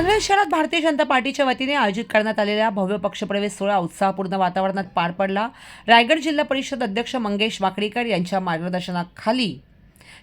पनवेल शहरात भारतीय जनता पार्टीच्या वतीने आयोजित करण्यात आलेल्या भव्य पक्षप्रवेश सोहळा उत्साहपूर्ण वातावरणात पार पडला। रायगड जिल्हा परिषद अध्यक्ष मंगेश वाकडीकर यांच्या मार्गदर्शनाखाली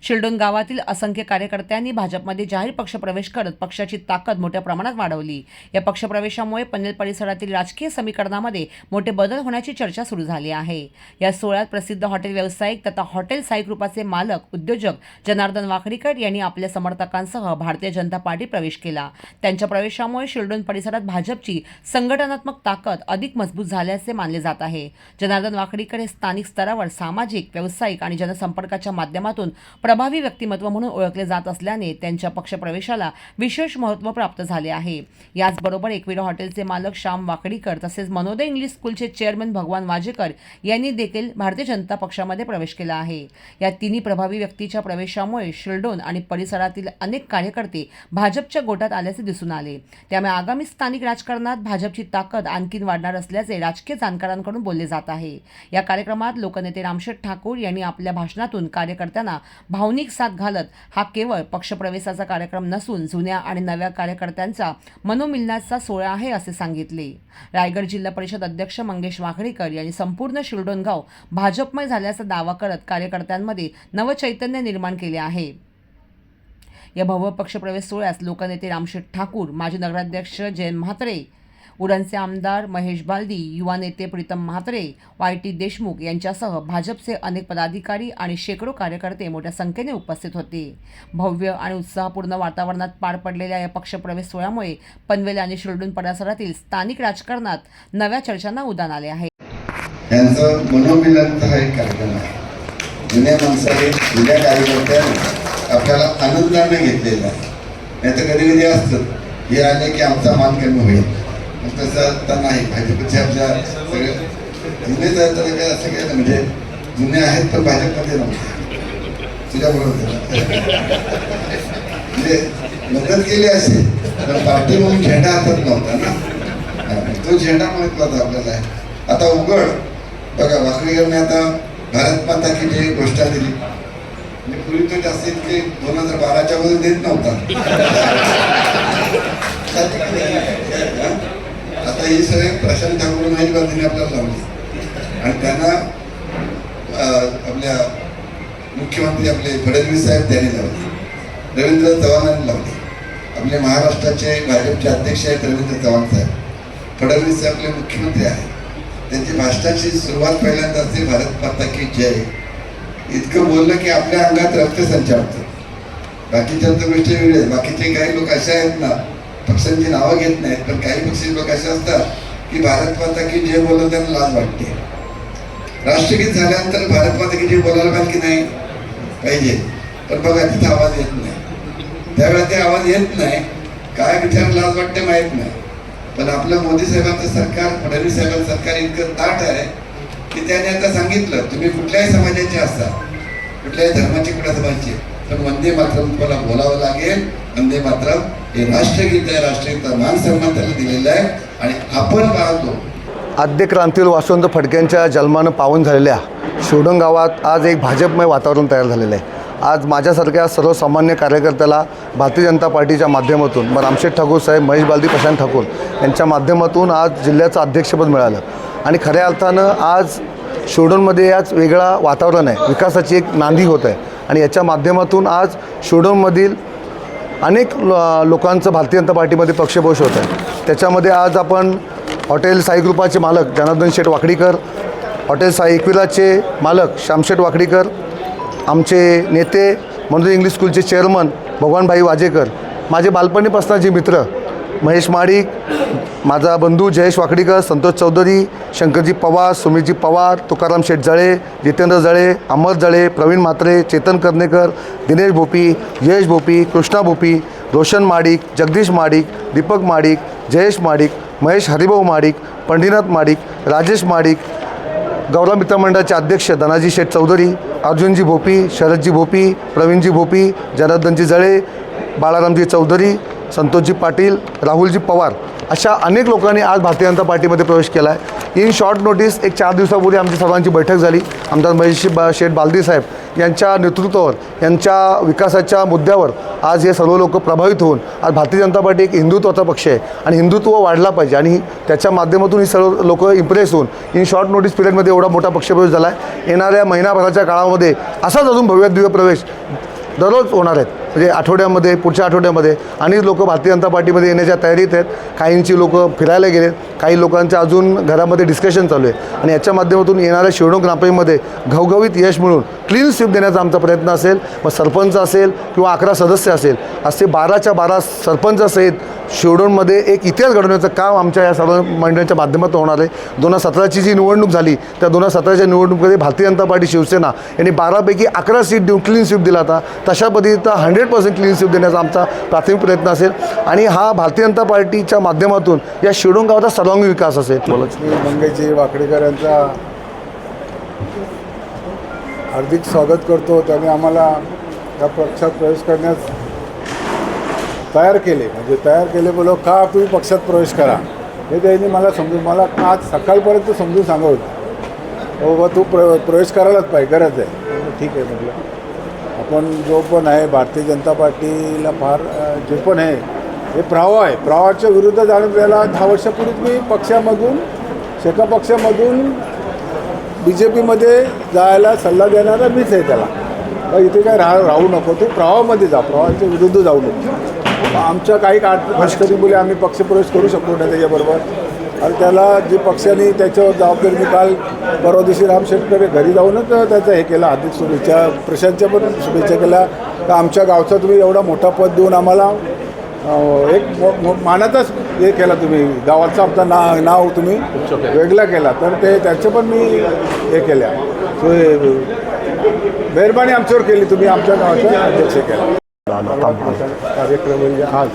शिल्डोन गावातील असंख्य कार्यकर्त्यांनी भाजपमध्ये जाहीर पक्षप्रवेश करत पक्षाची ताकद मोठ्या प्रमाणात वाढवली। या पक्षप्रवेशामुळे पनवेल परिसरातील राजकीय समीकरणामध्ये मोठे बदल होण्याची चर्चा सुरू झाली आहे। या सोहळ्यात प्रसिद्ध हॉटेल व्यावसायिक तथा हॉटेल साई ग्रुपाचे मालक उद्योजक जनार्दन वाकडीकर यांनी आपल्या समर्थकांसह भारतीय जनता पार्टी प्रवेश केला। त्यांच्या प्रवेशामुळे शिल्डोन परिसरात भाजपची संघटनात्मक ताकद अधिक मजबूत झाल्याचे मानले जात आहे। जनार्दन वाकडीकर हे स्थानिक स्तरावर सामाजिक, व्यावसायिक आणि जनसंपर्काच्या माध्यमातून प्रभावी व्यक्तिमत्व म्हणून ओळखले जात असल्याने त्यांच्या पक्षप्रवेशाला विशेष महत्त्व प्राप्त झाले आहे। याचबरोबर एकविरा हॉटेलचे मालक श्याम वाकडीकर तसेच मनोदय इंग्लिश स्कूलचे चेअरमन भगवान वाजेकर यांनी देखील भारतीय जनता पक्षामध्ये प्रवेश केला आहे। या तिन्ही प्रभावी व्यक्तीच्या प्रवेशामुळे शिल्डोन आणि परिसरातील अनेक कार्यकर्ते भाजपच्या गोटात आल्याचे दिसून आले। त्यामुळे आगामी स्थानिक राजकारणात भाजपची ताकद आणखी वाढणार असल्याचे राजकीय जाणकारांकडून बोलले जात आहे। या कार्यक्रमात लोकनेते रामशेठ ठाकूर यांनी आपल्या भाषणातून कार्यकर्त्यांना भावनिक साथ घालत हा केवळ पक्षप्रवेशाचा कार्यक्रम नसून जुन्या आणि नव्या कार्यकर्त्यांचा मनोमिलनाचा सोहळा आहे असे सांगितले। रायगड जिल्हा परिषद अध्यक्ष मंगेश वाकडीकर यांनी संपूर्ण शिल्डोन गाव भाजपमय झाल्याचा दावा करत कार्यकर्त्यांमध्ये नवचैतन्य निर्माण केले आहे। या भव्य पक्षप्रवेश सोहळ्यास लोकनेते रामशेठ ठाकूर, माजी नगराध्यक्ष जयंत म्हात्रे, उरणचे आमदार महेश बालदी, युवा नेते प्रीतम म्हात्रे, वाय.टी. देशमुख यांच्यासह भाजपचे अनेक पदाधिकारी आणि शेकडो कार्यकर्ते मोठ्या संख्येने उपस्थित होते। भव्य आणि उत्साहपूर्ण वातावरणात पार पडलेल्या या पक्षप्रवेश सोहळ्यामुळे पनवेल आणि शिल्डोन परिसरातील स्थानिक राजकारणात नव्या चर्चांना उधाण आले आहे। यांचं मनोमिलनचा हा एक कार्यक्रम आहे। जुन्या माणसाने, जुन्या कार्यकर्त्यांनी आपल्याला आनंदाने घेतलेला आहे। नाही तर कधी कधी असतं हे आले की आमचा मान कमी होईल, तसं तर नाही। भाजपचे आपल्या सगळे जुनेच आहेत तर काय असं काय म्हणजे जुने आहेत पण भाजपमध्ये नव्हते तुझ्याबरोबर म्हणजे मदत केली असेल पण पार्टी म्हणून झेंडा हातात नव्हता ना, तो झेंडा महत्वाचा आपल्याला आहे। आता उघड बघा, वाकडीकरने आता भारत माता की जी घोषणा दिली, म्हणजे पूर्वी तो जास्तीत ते 2012च्या मध्ये देत नव्हता। आता ही सगळे प्रशांत ठाकूर नाही बाजूने आपल्याला लावली आणि त्यांना आपल्या मुख्यमंत्री आपले फडणवीस साहेब त्यांनी लावले, रवींद्र चव्हाणांनी लावले। आपले महाराष्ट्राचे भाजपचे अध्यक्ष आहेत रवींद्र चव्हाण साहेब, फडणवीस साहेब आपले मुख्यमंत्री आहेत। त्यांची भाषणाची सुरुवात पहिल्यांदा असते भारत माता की जय, इतकं बोललं की आपल्या अंगात रक्त संचारतं। बाकीच्या गोष्टी वेगळे, बाकीचे काही लोक असे आहेत ना पक्षांची नावं घेत नाहीत, पण काही पक्षी लोक असे असतात की भारत माता की जय बोलून त्यांना लाज वाटते। राष्ट्रगीत झाल्यानंतर भारत माता की जय बोलायला पाहिजे की नाही पाहिजे, पण बघा तिथे आवाज येत नाही। त्यावेळेला ते आवाज येत नाही, काय विचार लाज वाटते माहीत नाही। पण आपलं मोदी साहेबांचं सरकार, फडणवीस साहेबांचं सरकार इतकं ताठ आहे की त्याने आता सांगितलं तुम्ही कुठल्याही समाजाचे असता, कुठल्याही धर्माचे, कुठल्या धर्माचे, पण वंदे मातरम तुम्हाला बोलावं लागेल। वंदे मातरम हे राष्ट्रगीत आहे, राष्ट्रगीताचा मान सन्मान त्याला दिलेला आहे। आणि आपण पाहतो आद्य क्रांतीवीर वासवंत फडक्यांच्या जन्मानं पावन झालेल्या शिल्डोन गावात आज एक भाजपमय वातावरण तयार झालेलं आहे। आज माझ्यासारख्या सर्वसामान्य कार्यकर्त्याला भारतीय जनता पार्टीच्या माध्यमातून मग रामशेठ ठाकूर साहेब, महेश बालदी, प्रशांत ठाकूर यांच्या माध्यमातून आज जिल्ह्याचं अध्यक्षपद मिळालं आणि खऱ्या अर्थानं आज शिल्डोनमध्ये आज वेगळा वातावरण आहे, विकासाची एक नांदी होत आहे आणि याच्या माध्यमातून आज शिल्डोनमधील अनेक लोकांचं भारतीय जनता पार्टीमध्ये पक्षप्रवेश होत आहे। त्याच्यामध्ये आज आपण हॉटेल साई ग्रुपाचे मालक जनार्दन शेठ वाकडीकर, हॉटेल साई एकविराचे मालक श्यामशेठ वाकडीकर, आमचे नेते मनोदय इंग्लिश स्कूलचे चेअरमन भगवानभाई वाजेकर, माझे बालपणीपासूनचे मित्र महेश माडिक, माझा बंधू जयेश वाकडीकर, संतोष चौधरी, शंकरजी पवार, सुमितजी पवार, तुकाराम शेठ जळे, जितेंद्र जळे, अमर जळे, प्रवीण म्हात्रे, चेतन कर्णेकर, दिनेश भोपी, यश भोपी, कृष्णा भोपी, रोशन माडिक, जगदीश माडिक, दीपक माडिक, जयेश माडिक, महेश हरिभाऊ माडिक, पंढरीनाथ माडिक, राजेश माडिक, गौरव मित्रमंडळाचे अध्यक्ष धनाजी शेठ चौधरी, अर्जुनजी भोपी, शरदजी भोपी, प्रवीणजी भोपी, जनार्दनजी जळे, बाळारामजी चौधरी, संतोषजी पाटील, राहुलजी पवार अशा अनेक लोकांनी आज भारतीय जनता पार्टीमध्ये प्रवेश केला आहे। इन शॉर्ट नोटीस एक 4 दिवसापूर्वी आमची सर्वांची बैठक झाली। आमदार महेश शेठ बालदी साहेब यांच्या नेतृत्वावर, यांच्या विकासाच्या मुद्द्यावर आज हे सर्व लोक प्रभावित होऊन आज भारतीय जनता पार्टी एक हिंदुत्वाचा पक्ष आहे आणि हिंदुत्व वाढला पाहिजे आणि त्याच्या माध्यमातून ही सर्व लोक इम्प्रेस होऊन इन शॉर्ट नोटीस पिरियडमध्ये एवढा मोठा पक्षप्रवेश झाला आहे. येणाऱ्या महिनाभराच्या काळामध्ये असाच अजून भव्य दिव्य प्रवेश दररोज होणार आहेत. म्हणजे आठवड्यामध्ये, पुढच्या आठवड्यामध्ये अनेक लोक भारतीय जनता पार्टीमध्ये येण्याच्या तयारीत आहेत. काहींची लोक फिरायला गेलेत, काही लोकांचं अजून घरामध्ये डिस्कशन चालू आहे आणि याच्या माध्यमातून येणाऱ्या शिवडोन ग्रामपंचायतीमध्ये घवघवीत यश मिळून क्लीन स्वीप देण्याचा आमचा प्रयत्न असेल. मग सरपंच असेल किंवा 11 सदस्य असेल, असे 12च्या 12 सरपंचासहित शिवडोनमध्ये एक इतिहास घडवण्याचं काम आमच्या या सर्व मंडळांच्या माध्यमातून होणार आहे. 2017ची जी निवडणूक झाली त्या 2017च्या निवडणुकीमध्ये भारतीय जनता पार्टी शिवसेना यांनी 12पैकी 11 सीट देऊन क्लीन स्वीप दिला होता. तशा पद्धतीचा 100% क्लीन स्वीप देण्याचा आमचा प्राथमिक प्रयत्न असेल आणि हा भारतीय जनता पार्टीच्या माध्यमातून या शिवडोन गावाचा सर्वांगीण विकास असेल. मंगेशजी वाकडेकर यांचा हार्दिक स्वागत करतो. त्यांनी आम्हाला या पक्षात प्रवेश करण्यास तयार केले बोलो का तुम्ही पक्षात प्रवेश करा हे त्यांनी मला आज सकाळपर्यंत समजून सांगत होतं. बाबा तू प्रवेश करायलाच पाहिजे, गरज आहे. ठीक आहे म्हटलं. आपण जो पण आहे भारतीय जनता पार्टीला फार जे पण आहे हे प्रवाह आहे. प्रवाहाच्या विरुद्ध जाणून द्यायला 10 वर्षापूर्वीच मी पक्षामधून शेका पक्षामधून BJPमध्ये जायला सल्ला देणारा मीच आहे त्याला. इथे काय राहू नको, तू प्रवाहामध्ये जा, प्रवाहाच्या विरुद्ध जाऊ नको. आमच्या काही अडचणीमुळे आम्ही पक्षप्रवेश करू शकतो ना त्याच्याबरोबर. आणि त्याला जी पक्षाने त्याच्यावर जबाबदारी मी काल परवा दिवशी राम शेटकडे घरी जाऊनच त्याचं हे केलं. हार्दिक शुभेच्छा, प्रशांतच्या पण शुभेच्छा केल्या. तर आमच्या गावचा तुम्ही एवढा मोठा पद देऊन आम्हाला एक मानाचाच हे केला, तुम्ही गावाचा आमचा नाव तुम्ही वेगळा केला. तर ते त्याचं पण मी हे केल्या. मेहरबानी आमच्यावर केली, तुम्ही आमच्या गावाचा अध्यक्ष केला. कार्यक्रम म्हणजे आज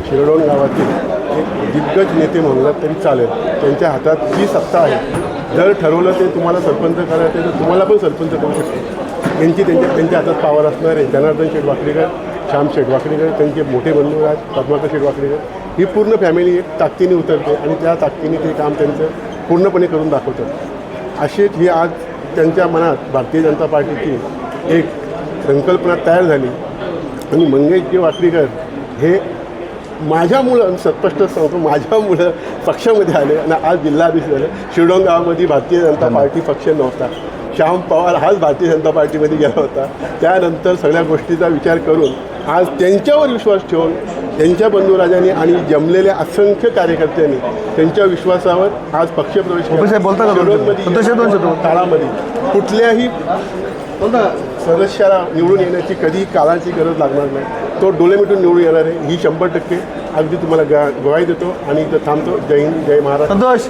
शिरडोन गावातील एक दिग्गज नेते म्हणलं तरी चालेल. त्यांच्या हातात जी सत्ता आहे, जर ठरवलं ते तुम्हाला सरपंच करायचं तर तुम्हाला पण सरपंच करू शकतो. त्यांच्या हातात पावर असणार आहे. जनार्दन शेठ वाकडेकर, श्याम शेठ वाकडेकर, त्यांचे मोठे बंधू आहेत पद्माकर शेठ वाकडेकर, ही पूर्ण फॅमिली एक ताकदीने उतरते आणि त्या ताकदीने ते काम त्यांचं पूर्णपणे करून दाखवतात. अशीच ही आज त्यांच्या मनात भारतीय जनता पार्टीची एक संकल्पना तयार झाली आणि मंगेशजी वाकडेकर हे माझ्यामुळं, स्पष्ट सांगतो, माझ्यामुळं पक्षामध्ये आले आणि आज जिल्हाधीश झाले. शिरडोन गावामध्ये भारतीय जनता पार्टी पक्ष नव्हता. श्याम पवार हाच भारतीय जनता पार्टीमध्ये गेला होता. त्यानंतर सगळ्या गोष्टीचा विचार करून आज त्यांच्यावर विश्वास ठेवून त्यांच्या बंधुराजांनी आणि जमलेल्या असंख्य कार्यकर्त्यांनी त्यांच्या विश्वासावर आज पक्षप्रवेश केला. काळामध्ये कुठल्याही सदस्याला निवडून येण्याची कधी काळाची गरज लागणार नाही. तो डोळे मिटून निवडून येणार आहे, ही 100% अगदी तुम्हाला ग्वाही देतो आणि इथं थांबतो. जय हिंद, जय महाराष्ट्र. संतोष.